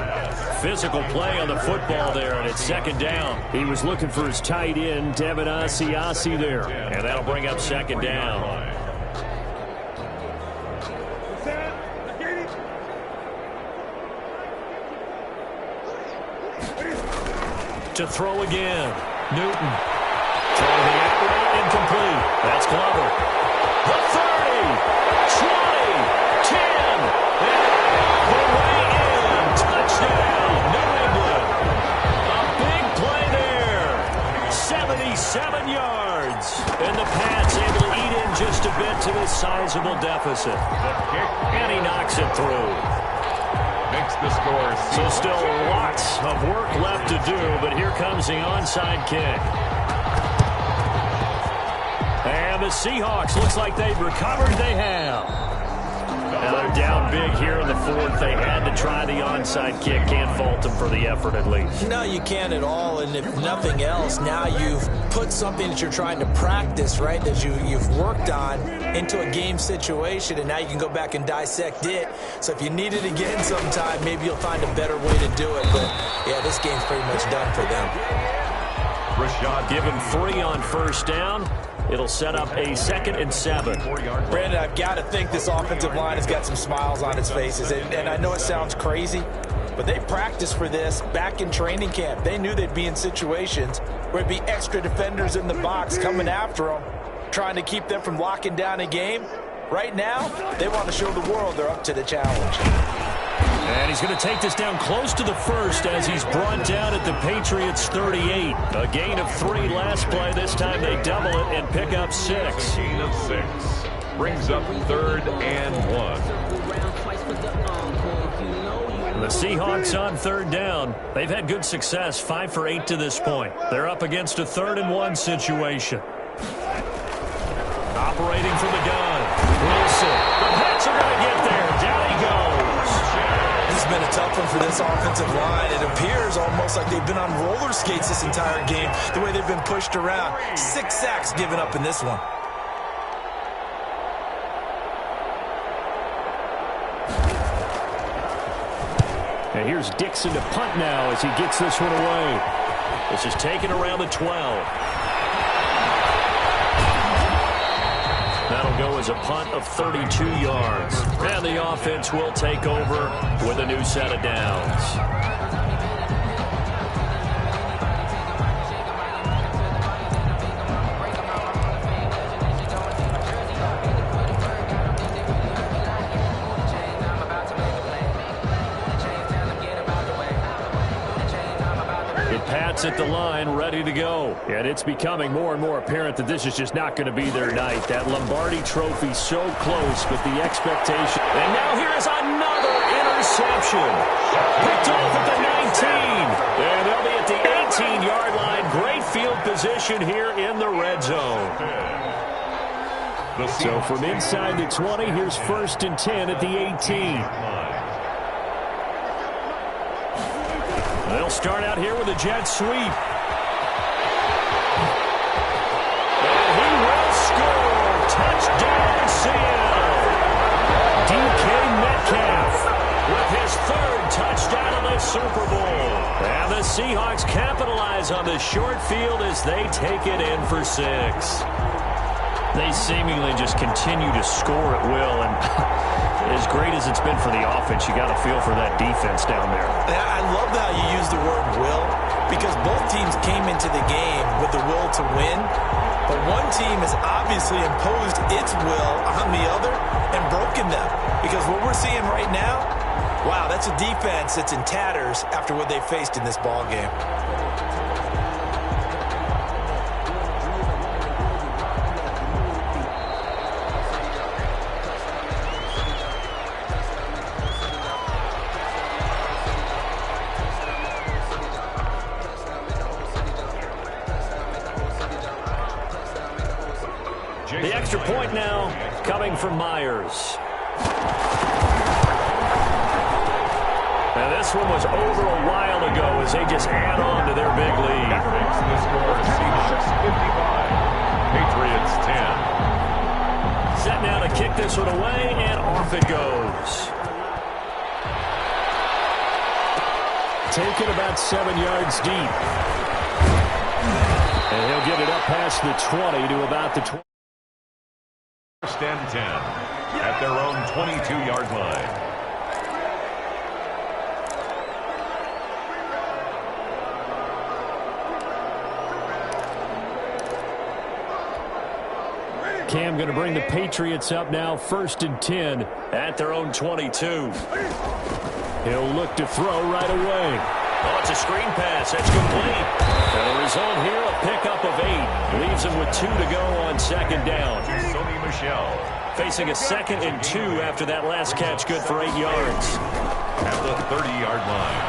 Physical play on the football there, and it's 2nd down. He was looking for his tight end, Devin Asiasi there. And that'll bring up 2nd down. To throw again. Newton. Throwing the out, incomplete. That's Glover. The 30, 20, 10, and the way in. Touchdown, New England. A big play there. 77 yards. And the Pats able to eat in just a bit to this sizable deficit. And he knocks it through. Makes the score. So still lots of work left to do, but here comes the onside kick. And the Seahawks, looks like they've recovered. They have. Now they're down big here in the 4th. They had to try the onside kick. Can't fault them for the effort at least. No, you can't at all. And if nothing else, now you've put something that you're trying to practice, right, that you've worked on into a game situation, and now you can go back and dissect it. So if you need it again sometime, maybe you'll find a better way to do it. But, yeah, this game's pretty much done for them. Rashad, give him 3 on 1st down. It'll set up a 2nd and 7. Brandon, I've got to think this offensive line has got some smiles on its faces. And I know it sounds crazy, but they practiced for this back in training camp. They knew they'd be in situations where it'd be extra defenders in the box coming after them, trying to keep them from locking down a game. Right now, they want to show the world they're up to the challenge. And he's going to take this down close to the first as he's brought down at the Patriots' 38. A gain of 3 last play. This time they double it and pick up 6. Gain of 6. Brings up 3rd and 1. The Seahawks on 3rd down. They've had good success, 5 for 8 to this point. They're up against a 3rd and 1 situation. Operating from the gun. Wilson. The Pats are going to get there. Down he goes. This has been a tough one for this offensive line. It appears almost like they've been on roller skates this entire game, the way they've been pushed around. 6 sacks given up in this one. And here's Dixon to punt now as he gets this one away. This is taken around the 12. That'll go as a punt of 32 yards. And the offense will take over with a new set of downs. Pats at the line, ready to go. And it's becoming more and more apparent that this is just not going to be their night. That Lombardi trophy so close, but the expectation. And now here is another interception. Picked off at the 19. And they'll be at the 18-yard line. Great field position here in the red zone. So from inside the 20, here's 1st and 10 at the 18. They'll start out here with a jet sweep. And he will score. Touchdown, Seattle. DK Metcalf with his 3rd touchdown of the Super Bowl. And the Seahawks capitalize on the short field as they take it in for 6. They seemingly just continue to score at will, and as great as it's been for the offense, you got to feel for that defense down there. I love how you use the word will, because both teams came into the game with the will to win, but one team has obviously imposed its will on the other and broken them, because what we're seeing right now, wow, that's a defense that's in tatters after what they faced in this ball game. The extra point now coming from Myers. Now this one was over a while ago as they just add on to their big lead. That makes the score Seahawks 55, Patriots 10. Set now to kick this one away, and off it goes. Taken about 7 yards deep. And he'll get it up past the 20 to about the 20. 1st and 10 at their own 22-yard line. Cam going to bring the Patriots up now, 1st and 10 at their own 22. He'll look to throw right away. Oh, it's a screen pass. That's complete. And the result here, a pickup of 8. Leaves him with 2 to go on 2nd down. Sony Michel facing a 2nd and 2 after that last catch, good for 8 yards. at the 30-yard line.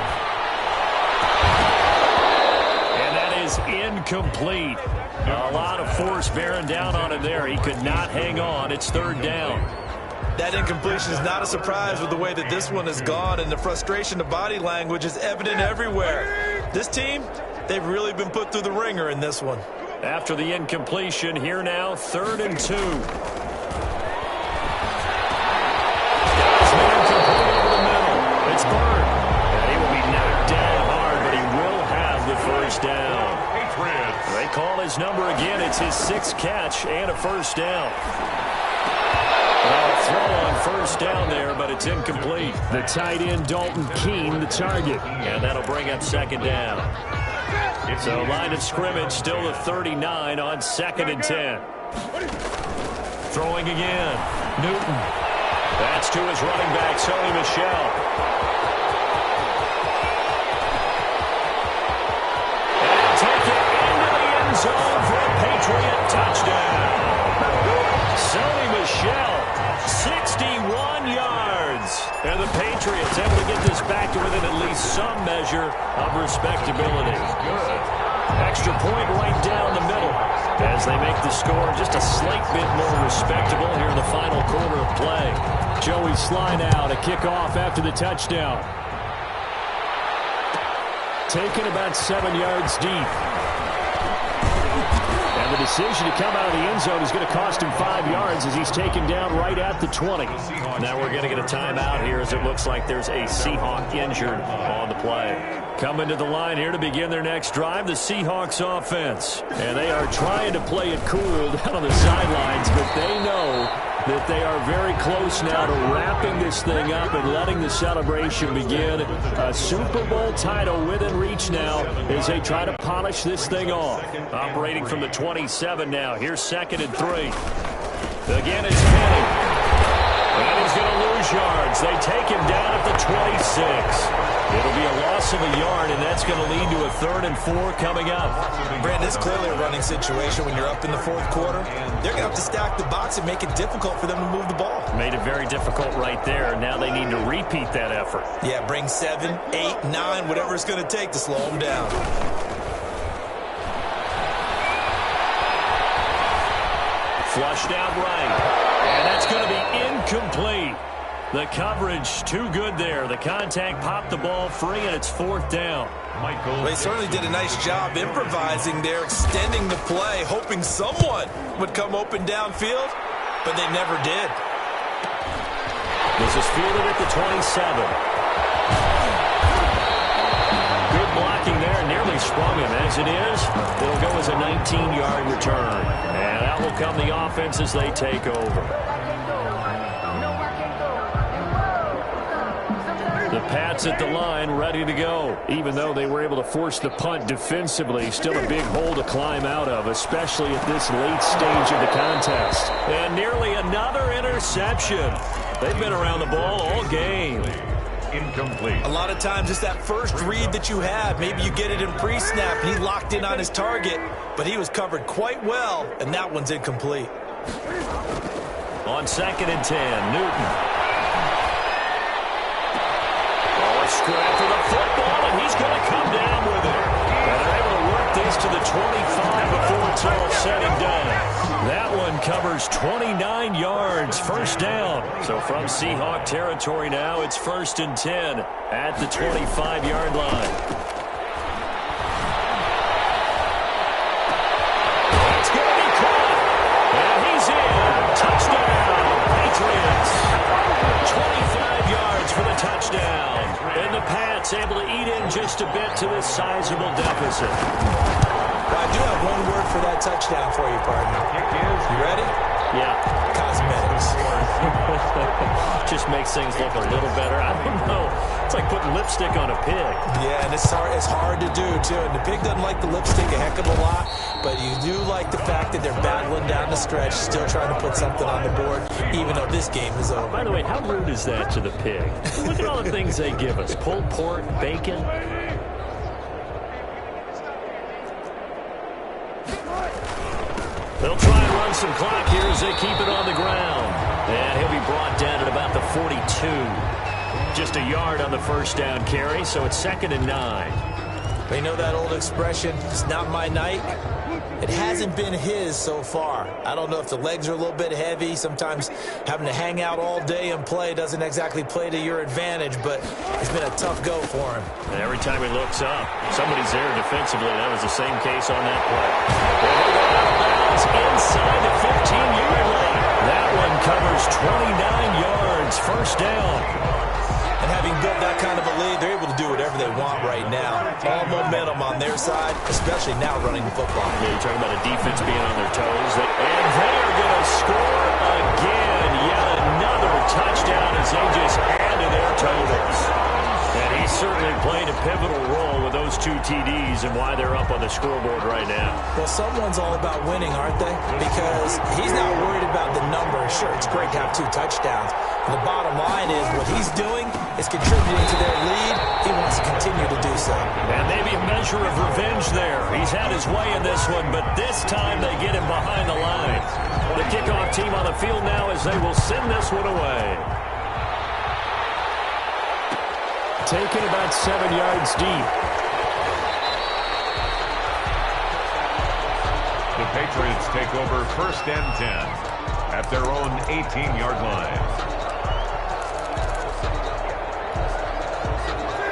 And that is incomplete. A lot of force bearing down on him there. He could not hang on. It's 3rd down. That incompletion is not a surprise with the way that this one has gone, and the frustration of body language is evident everywhere. This team, they've really been put through the ringer in this one. After the incompletion, here now, 3rd and 2. It's Bird. And he will be knocked down hard, but he will have the 1st down. They call his number again. It's his 6th catch and a 1st down. Well, throw on 1st down there, but it's incomplete. The tight end, Dalton Keene, the target. And that'll bring up 2nd down. So line of scrimmage still the 39 on 2nd and 10. Throwing again. Newton. That's to his running back, Sony Michel. And take it into the end zone for a Patriot touchdown. Sony Michel, 61 yards. And the Patriots able to get this back to within at least some measure of respectability. Extra point right down the middle as they make the score just a slight bit more respectable here in the final quarter of play. Joey Sly now to kick off after the touchdown. Taken about 7 yards deep. And the decision to come out of the end zone is going to cost him 5 yards as he's taken down right at the 20. Now we're going to get a timeout here as it looks like there's a Seahawk injured on the play. Coming to the line here to begin their next drive, the Seahawks offense. And they are trying to play it cool down on the sidelines, but they know that they are very close now to wrapping this thing up and letting the celebration begin. A Super Bowl title within reach now as they try to polish this thing off. Operating from the 27 now. Here's 2nd and 3. Again, it's Penny. And he's going to lose yards. They take him down at the 26. It'll be a loss of a yard, and that's going to lead to a 3rd and 4 coming up. Brandon, it's clearly a running situation when you're up in the 4th quarter. They're going to have to stack the box and make it difficult for them to move the ball. Made it very difficult right there. Now they need to repeat that effort. Yeah, bring 7, 8, 9, whatever it's going to take to slow them down. Flushed out right. And that's going to be incomplete. The coverage too good there. The contact popped the ball free, and it's 4th down. Well, they certainly did a nice job improvising there, extending the play, hoping someone would come open downfield, but they never did. This is fielded at the 27. Good blocking there, nearly sprung him. As it is, it'll go as a 19-yard return. And that will come the offense as they take over. The Pats at the line, ready to go. Even though they were able to force the punt defensively, still a big hole to climb out of, especially at this late stage of the contest. And nearly another interception. They've been around the ball all game. Incomplete. A lot of times it's that first read that you have. Maybe you get it in pre-snap, and he locked in on his target, but he was covered quite well, and that one's incomplete. On 2nd and 10, Newton. Scrap for the football, and he's going to come down with it. And they're able to work this to the 25 before it's all said and done. That one covers 29 yards, 1st down. So from Seahawk territory now, it's 1st and 10 at the 25-yard line. It's going to be caught, and he's in. Touchdown, Patriots. 25 yards for the touchdown. And the Pats able to eat in just a bit to this sizable deficit. Well, I do have one word for that touchdown for you, partner. You ready? Yeah. Cosmetics. Just makes things look a little better. I don't know. It's like putting lipstick on a pig. Yeah, and it's hard to do, too. And the pig doesn't like the lipstick a heck of a lot, but you do like the fact that they're battling down the stretch, still trying to put something on the board, even though this game is over. By the way, how rude is that to the pig? Look at all the things they give us. Pulled pork, bacon. They'll try and run some clock here as they keep it on the ground. And he'll be brought down at about the 42. Just a yard on the 1st down carry, so it's 2nd and 9. They know that old expression, it's not my night. It hasn't been his so far. I don't know if the legs are a little bit heavy. Sometimes having to hang out all day and play doesn't exactly play to your advantage, but it's been a tough go for him. And every time he looks up, somebody's there defensively. That was the same case on that play. Inside the 15-yard line. That one covers 29 yards, 1st down. And having built that kind of a lead, they're able to do whatever they want right now. All momentum on their side, especially now running the football. Yeah, you're talking about a defense being on their toes. And they are going to score again. Yet another touchdown as they just add to their totals. And he certainly played a pivotal role with those 2 TDs and why they're up on the scoreboard right now. Well, someone's all about winning, aren't they? Because he's not worried about the numbers. Sure, it's great to have 2 touchdowns. And the bottom line is what he's doing is contributing to their lead. He wants to continue to do so. And maybe a measure of revenge there. He's had his way in this one, but this time they get him behind the line. The kickoff team on the field now as they will send this one away. Taken about 7 yards deep. The Patriots take over 1st and 10 at their own 18-yard line.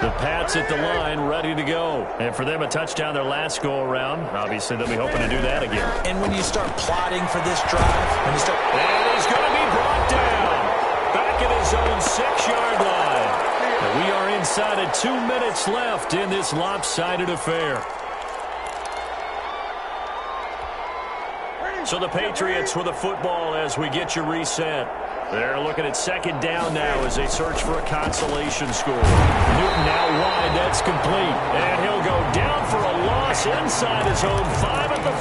The Pats at the line, ready to go. And for them, a touchdown their last go-around. Obviously, they'll be hoping to do that again. And when you start plotting for this drive, when you start... And he's going to be brought down. Back at his own 6-yard line. And we are inside of 2 minutes left in this lopsided affair. So the Patriots with the football as we get you reset. They're looking at 2nd down now as they search for a consolation score. Newton now wide. That's complete. And he'll go down for a loss inside his own 5 at the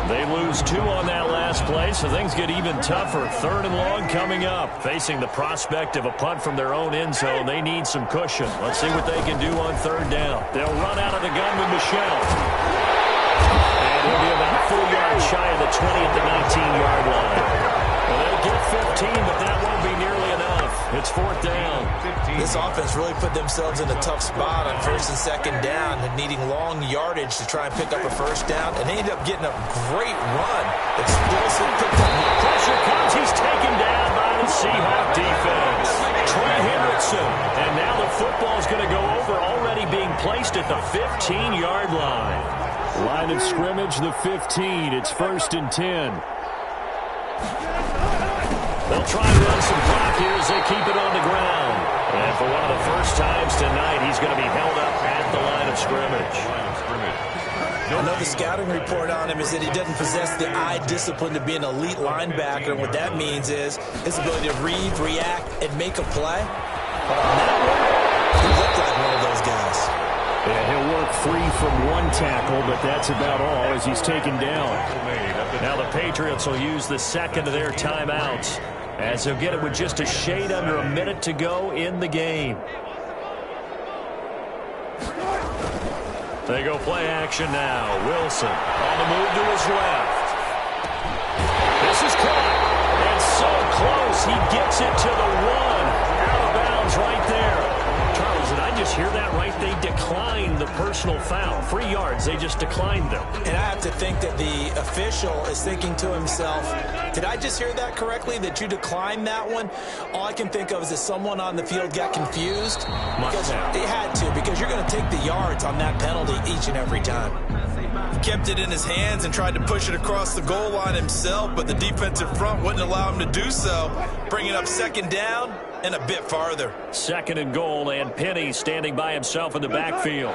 4. They lose 2 on that last play, so things get even tougher. 3rd and long coming up. Facing the prospect of a punt from their own end zone, they need some cushion. Let's see what they can do on 3rd down. They'll run out of the gun with Michelle. And he'll be about 4 yards shy of the 20 at the 19-yard line. Well, they'll get 15, but that won't be nearly enough. It's 4th down. This offense really put themselves in a tough spot on 1st and 2nd down and needing long yardage to try and pick up a 1st down. And they ended up getting a great run. Explosive pickup. Pressure comes. He's taken down by the Seahawk defense. Trey Hendrickson. And now the football's going to go over, already being placed at the 15-yard line. Line of scrimmage, the 15. It's 1st and 10. They'll try and run some clock here as they keep it on the ground. And for one of the first times tonight, he's going to be held up at the line of scrimmage. Another scouting report on him is that he doesn't possess the eye discipline to be an elite linebacker. And what that means is his ability to read, react, and make a play. He looked like one of those guys. Yeah, he'll work free from 1 tackle, but that's about all as he's taken down. Now the Patriots will use the 2nd of their timeouts as they'll get it with just a shade under a minute to go in the game. They go play action now. Wilson on the move to his left. This is caught. And so close. He gets it to the 1. Out of bounds right there. Charles, did I just hear that right? They declined the personal foul. 3 yards. They just declined them. And I have to think that the official is thinking to himself, did I just hear that correctly, that you declined that one? All I can think of is that someone on the field got confused. Because they had to, because you're going to take the yards on that penalty each and every time. He kept it in his hands and tried to push it across the goal line himself, but the defensive front wouldn't allow him to do so, bringing up 2nd down and a bit farther. 2nd and goal, and Penny standing by himself in the backfield.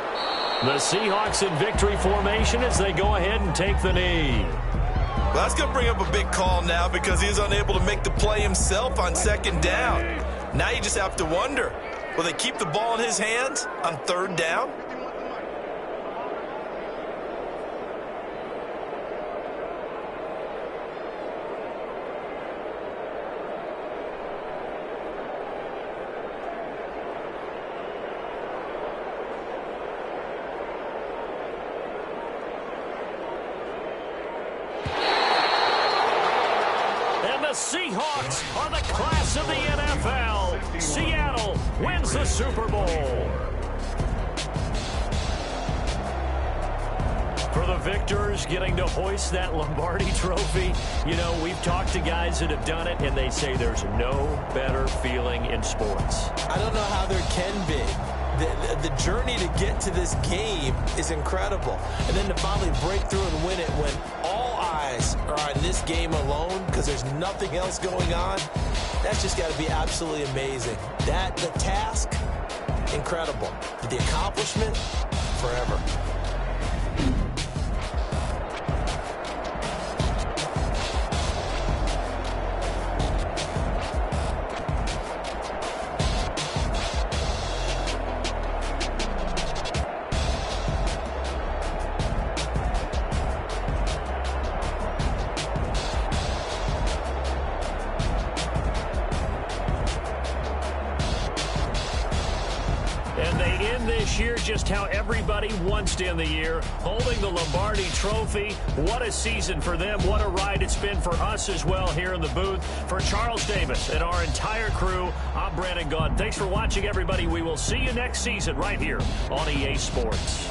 The Seahawks in victory formation as they go ahead and take the knee. Well, that's going to bring up a big call now because he's unable to make the play himself on 2nd down. Now you just have to wonder, will they keep the ball in his hands on 3rd down? The Seahawks are the class of the NFL. Seattle wins the Super Bowl. For the victors getting to hoist that Lombardi trophy, you know, we've talked to guys that have done it, and they say there's no better feeling in sports. I don't know how there can be. The journey to get to this game is incredible. And then to finally break through and win it when all eyes are on this game alone because there's nothing else going on, that's just got to be absolutely amazing. The task, incredible. But the accomplishment, forever. end this year just how everybody wants to end the year, holding the Lombardi Trophy. What a season for them. What a ride it's been for us as well here in the booth. For Charles Davis and our entire crew, I'm Brandon Gaudin. Thanks for watching, everybody. We will see you next season right here on EA Sports.